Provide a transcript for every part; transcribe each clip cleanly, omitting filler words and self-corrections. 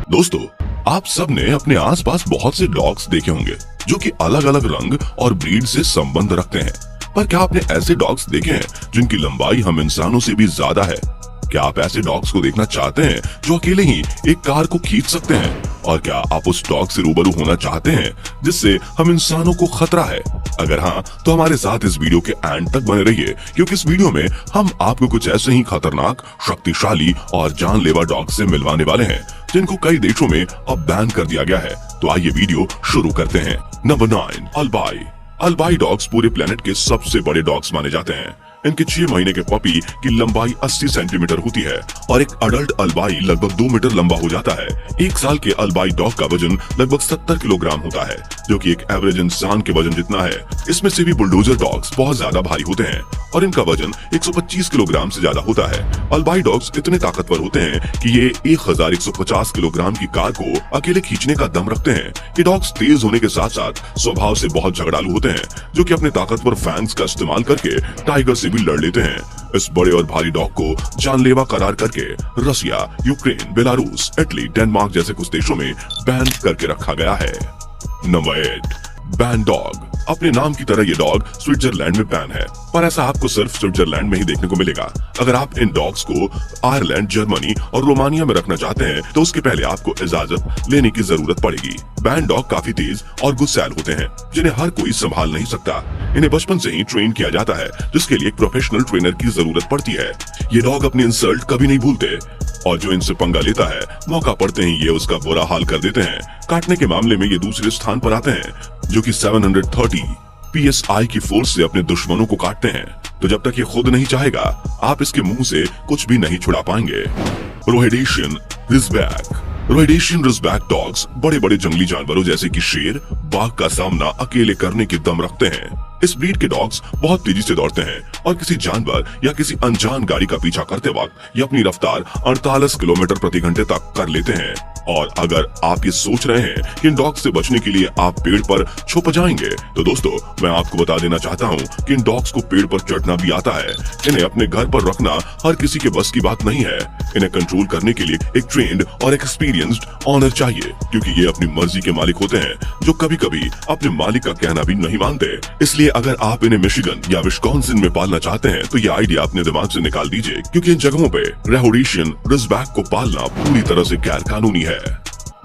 दोस्तों, आप सब ने अपने आसपास बहुत से डॉग्स देखे होंगे जो कि अलग अलग रंग और ब्रीड से संबंध रखते हैं। पर क्या आपने ऐसे डॉग्स देखे हैं जिनकी लंबाई हम इंसानों से भी ज्यादा है? क्या आप ऐसे डॉग्स को देखना चाहते हैं जो अकेले ही एक कार को खींच सकते हैं? और क्या आप उस डॉग से रूबरू होना चाहते हैं जिससे हम इंसानों को खतरा है? अगर हाँ, तो हमारे साथ इस वीडियो के एंड तक बने रहिए, क्योंकि इस वीडियो में हम आपको कुछ ऐसे ही खतरनाक, शक्तिशाली और जानलेवा डॉग से मिलवाने वाले हैं जिनको कई देशों में अब बैन कर दिया गया है। तो आइए वीडियो शुरू करते हैं। नंबर 9, अल्बाई। अल्बाई डॉग्स पूरे प्लेनेट के सबसे बड़े डॉग्स माने जाते हैं। इनके 6 महीने के पपी की लंबाई 80 सेंटीमीटर होती है और एक अडल्ट अल्बाई लगभग 2 मीटर लंबा हो जाता है। 1 साल के अल्बाई डॉग का वजन लगभग 70 किलोग्राम होता है, जो कि एक एवरेज इंसान के वजन जितना है। इसमें से भी बुलडोजर डॉग्स बहुत ज्यादा भारी होते हैं और इनका वजन 125 किलोग्राम से ज्यादा होता है। अल्बाई डॉग्स इतने ताकतवर होते हैं कि ये 1150 किलोग्राम की कार को अकेले खींचने का दम रखते हैं। ये डॉग्स तेज होने के साथ साथ स्वभाव से बहुत झगड़ालू होते हैं, जो कि अपने ताकतवर फैंग्स का इस्तेमाल करके टाइगर से भी लड़ लेते हैं। इस बड़े और भारी डॉग को जानलेवा करार करके रसिया, यूक्रेन, बेलारूस, इटली, डेनमार्क जैसे कुछ देशों में बैन करके रखा गया है। Number 8, ban dog. अपने नाम की तरह ये डॉग स्विट्जरलैंड में बैन है, पर ऐसा आपको सिर्फ स्विट्जरलैंड में ही देखने को मिलेगा। अगर आप इन डॉग्स को आयरलैंड, जर्मनी और रोमानिया में रखना चाहते हैं तो उसके पहले आपको इजाजत लेने की जरूरत पड़ेगी। बैन डॉग काफी तेज और गुस्सैल होते हैं, जिन्हें हर कोई संभाल नहीं सकता। इन्हें बचपन से ही ट्रेन किया जाता है, जिसके लिए एक प्रोफेशनल ट्रेनर की जरूरत पड़ती है। ये डॉग अपनी इंसल्ट कभी नहीं भूलते और जो इनसे पंगा लेता है, मौका पड़ते ही ये उसका बुरा हाल कर देते हैं। काटने के मामले में ये दूसरे स्थान पर आते हैं, जो कि 730 PSI की फोर्स से अपने दुश्मनों को काटते हैं। तो जब तक ये खुद नहीं चाहेगा, आप इसके मुंह से कुछ भी नहीं छुड़ा पाएंगे। रोहेडेशियन रिजबैक। रोहेडेशियन रिजबैक डॉग्स बड़े बड़े जंगली जानवरों जैसे कि शेर, बाघ का सामना अकेले करने की दम रखते हैं। इस ब्रीड के डॉग्स बहुत तेजी से दौड़ते हैं और किसी जानवर या किसी अनजान गाड़ी का पीछा करते वक्त ये अपनी रफ्तार 48 किलोमीटर प्रति घंटे तक कर लेते हैं। और अगर आप ये सोच रहे हैं कि इन डॉग्स से बचने के लिए आप पेड़ पर छुप जाएंगे, तो दोस्तों मैं आपको बता देना चाहता हूँ कि इन डॉग्स को पेड़ पर चढ़ना भी आता है। इन्हें अपने घर पर रखना हर किसी के बस की बात नहीं है। इन्हें कंट्रोल करने के लिए एक ट्रेन्ड और एक्सपीरियंस्ड ऑनर चाहिए, क्योंकि ये अपनी मर्जी के मालिक होते हैं, जो कभी कभी अपने मालिक का कहना भी नहीं मानते। इसलिए अगर आप इन्हें मिशिगन या विस्कॉन्सिन में पालना चाहते हैं तो ये आइडिया अपने दिमाग से निकाल दीजिए, क्योंकि इन जगहों पे रोहेडेशियन रिजबैक को पालना पूरी तरह से गैर कानूनी है।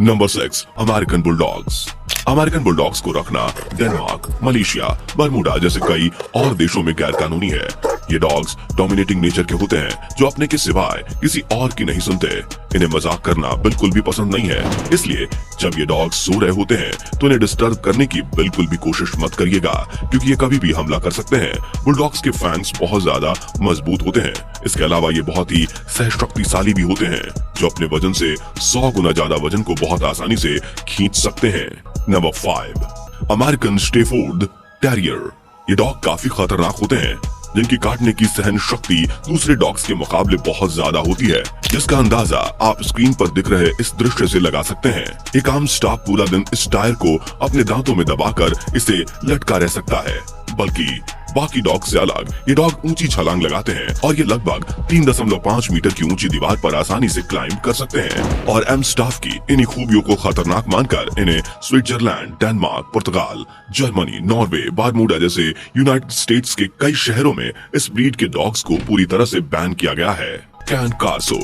Number 6, American bulldogs. American bulldogs को रखना डेनमार्क, मलेशिया, बरमूडा जैसे कई और देशों में गैर कानूनी है। ये डॉग्स डोमिनेटिंग नेचर के होते हैं, जो अपने के सिवाय किसी और की नहीं सुनते। इन्हें मजाक करना बिल्कुल भी पसंद नहीं है, इसलिए जब ये डॉग्स सो रहे होते हैं तो इन्हें डिस्टर्ब करने की बिल्कुल भी कोशिश मत करिएगा, क्योंकि ये कभी भी हमला कर सकते हैं। बुलडॉग्स के फैंग्स बहुत ज्यादा मजबूत होते हैं। इसके अलावा ये बहुत ही सहशक्तिशाली भी होते हैं, जो अपने वजन से 100 गुना ज्यादा वजन को बहुत आसानी से खींच सकते हैं। Number 5, American Stafford terrier. ये डॉग काफी खतरनाक होते हैं, जिनकी काटने की सहन शक्ति दूसरे डॉग्स के मुकाबले बहुत ज्यादा होती है, जिसका अंदाजा आप स्क्रीन पर दिख रहे इस दृश्य से लगा सकते हैं। एक आम स्टाफ पूरा दिन इस टायर को अपने दांतों में दबाकर इसे लटका रह सकता है, बल्कि बाकी डॉग से अलग ये डॉग ऊंची छलांग लगाते हैं और ये लगभग 3.5 मीटर की ऊंची दीवार पर आसानी से क्लाइंब कर सकते हैं। और एम स्टाफ की इन्हीं खूबियों को खतरनाक मानकर इन्हें स्विट्जरलैंड, डेनमार्क, पुर्तगाल, जर्मनी, नॉर्वे, बरमूडा जैसे यूनाइटेड स्टेट्स के कई शहरों में इस ब्रीड के डॉग्स को पूरी तरह से बैन किया गया है। कैन कार्सो।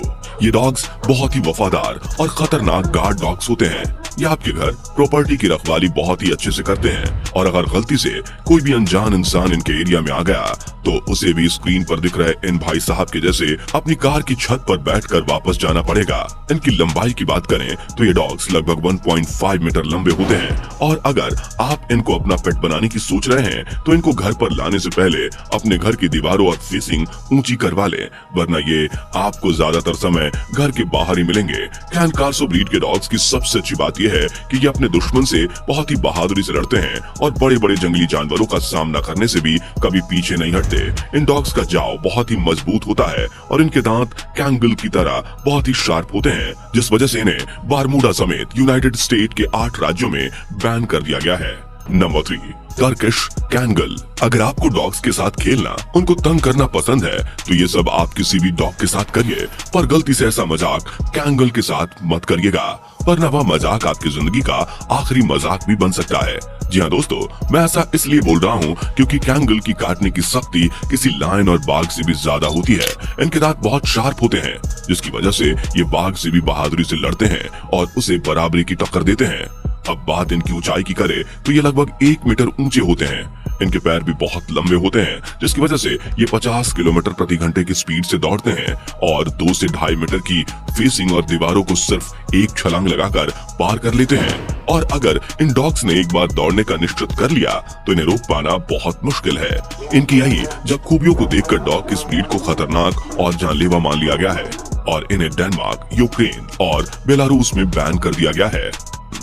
ये डॉग्स बहुत ही वफादार और खतरनाक गार्ड डॉग्स होते हैं। ये आपके घर प्रॉपर्टी की रखवाली बहुत ही अच्छे से करते हैं, और अगर गलती से कोई भी अनजान इंसान इनके एरिया में आ गया तो उसे भी स्क्रीन पर दिख रहे इन भाई साहब के जैसे अपनी कार की छत पर बैठकर वापस जाना पड़ेगा। इनकी लंबाई की बात करें तो ये डॉग्स लगभग 1.5 मीटर लंबे होते हैं, और अगर आप इनको अपना पेट बनाने की सोच रहे हैं तो इनको घर पर लाने से पहले अपने घर की दीवारों और फेसिंग ऊंची करवा लें, वरना ये आपको ज्यादातर समय घर के बाहर ही मिलेंगे। कैन कार्सो ब्रीड के डॉग्स की सबसे अच्छी बात यह है कि ये अपने दुश्मन से बहुत ही बहादुरी से लड़ते हैं और बड़े बड़े जंगली जानवरों का सामना करने से भी कभी पीछे नहीं हटते। इन डॉग्स का जाव बहुत ही मजबूत होता है और इनके दांत कैंगल की तरह बहुत ही शार्प होते हैं, जिस वजह से इन्हें बरमूडा समेत यूनाइटेड स्टेट के 8 राज्यों में बैन कर दिया गया है। Number 3, Turkish Kangal. अगर आपको डॉग्स के साथ खेलना, उनको तंग करना पसंद है तो ये सब आप किसी भी डॉग के साथ करिए, पर गलती से ऐसा मजाक कैंगल के साथ मत करिएगा, वरना वह मजाक आपकी जिंदगी का आखिरी मजाक भी बन सकता है। जी हाँ दोस्तों, मैं ऐसा इसलिए बोल रहा हूँ क्योंकि कैंगल की काटने की शक्ति किसी लायन और बाघ से भी ज्यादा होती है। इनके दांत बहुत शार्प होते हैं, जिसकी वजह से ये बाघ से भी बहादुरी से लड़ते हैं और उसे बराबरी की टक्कर देते हैं। अब बात इनकी ऊंचाई की करे तो ये लगभग 1 मीटर ऊंचे होते हैं। इनके पैर भी बहुत लंबे होते हैं, जिसकी वजह से ये 50 किलोमीटर प्रति घंटे की स्पीड से दौड़ते हैं और 2 से 2.5 मीटर की फेसिंग और दीवारों को सिर्फ एक छलांग लगाकर पार कर लेते हैं। और अगर इन डॉग्स ने एक बार दौड़ने का निश्चित कर लिया तो इन्हें रोक पाना बहुत मुश्किल है। इनकी यही जब खूबियों को देखकर डॉग की स्पीड को खतरनाक और जानलेवा मान लिया गया है और इन्हें डेनमार्क, यूक्रेन और बेलारूस में बैन कर दिया गया है।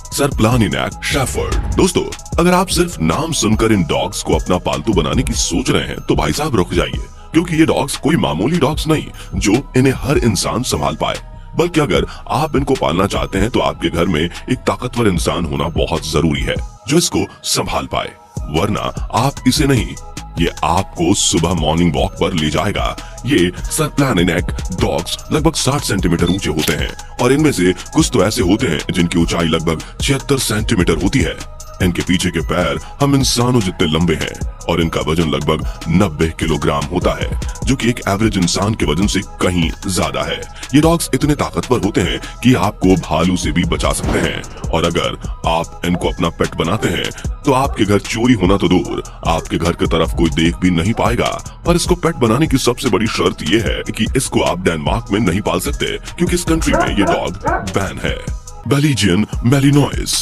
सरप्लानिनैक शेफर्ड। दोस्तों, अगर आप सिर्फ नाम सुनकर इन डॉग्स को अपना पालतू बनाने की सोच रहे हैं तो भाई साहब रुक जाइए, क्योंकि ये डॉग्स कोई मामूली डॉग्स नहीं जो इन्हें हर इंसान संभाल पाए। बल्कि अगर आप इनको पालना चाहते हैं तो आपके घर में एक ताकतवर इंसान होना बहुत जरूरी है जो इसको संभाल पाए, वरना आप इसे नहीं, ये आपको सुबह मॉर्निंग वॉक पर ले जाएगा। ये सरप्लानिनैक डॉग्स लगभग 60 सेंटीमीटर ऊंचे होते हैं और इनमें से कुछ तो ऐसे होते हैं जिनकी ऊंचाई लगभग 76 सेंटीमीटर होती है। इनके पीछे के पैर हम इंसानों जितने लंबे हैं और इनका वजन लगभग 90 किलोग्राम होता है, जो कि एक एवरेज इंसान के वजन से कहीं ज्यादा है। ये डॉग्स इतने ताकतवर होते हैं कि आपको भालू से भी बचा सकते हैं, और अगर आप इनको अपना पेट बनाते हैं तो आपके घर चोरी होना तो दूर, आपके घर की तरफ कोई देख भी नहीं पाएगा। पर इसको पेट बनाने की सबसे बड़ी शर्त ये है कि इसको आप डेनमार्क में नहीं पाल सकते, क्योंकि इस कंट्री में ये डॉग बैन है। Belgian Malinois.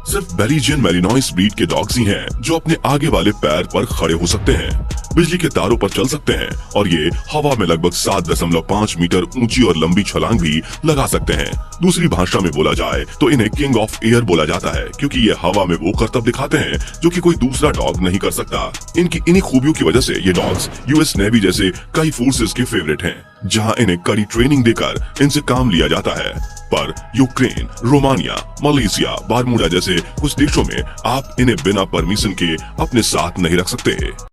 सिर्फ बेल्जियन मैलिनोइस ब्रीड के डॉग्स ही हैं जो अपने आगे वाले पैर पर खड़े हो सकते हैं, बिजली के तारों पर चल सकते हैं और ये हवा में लगभग 7.5 मीटर ऊंची और लंबी छलांग भी लगा सकते हैं। दूसरी भाषा में बोला जाए तो इन्हें किंग ऑफ एयर बोला जाता है, क्योंकि ये हवा में वो करतब दिखाते हैं जो कि कोई दूसरा डॉग नहीं कर सकता। इनकी इन्हीं खूबियों की वजह से ये डॉग्स यूएस नेवी जैसे कई फोर्सेस के फेवरेट हैं, जहां इन्हें कड़ी ट्रेनिंग देकर इनसे काम लिया जाता है। पर यूक्रेन, रोमानिया, मलेशिया, बारमूडा जैसे कुछ देशों में आप इन्हें बिना परमिशन के अपने साथ नहीं रख सकते।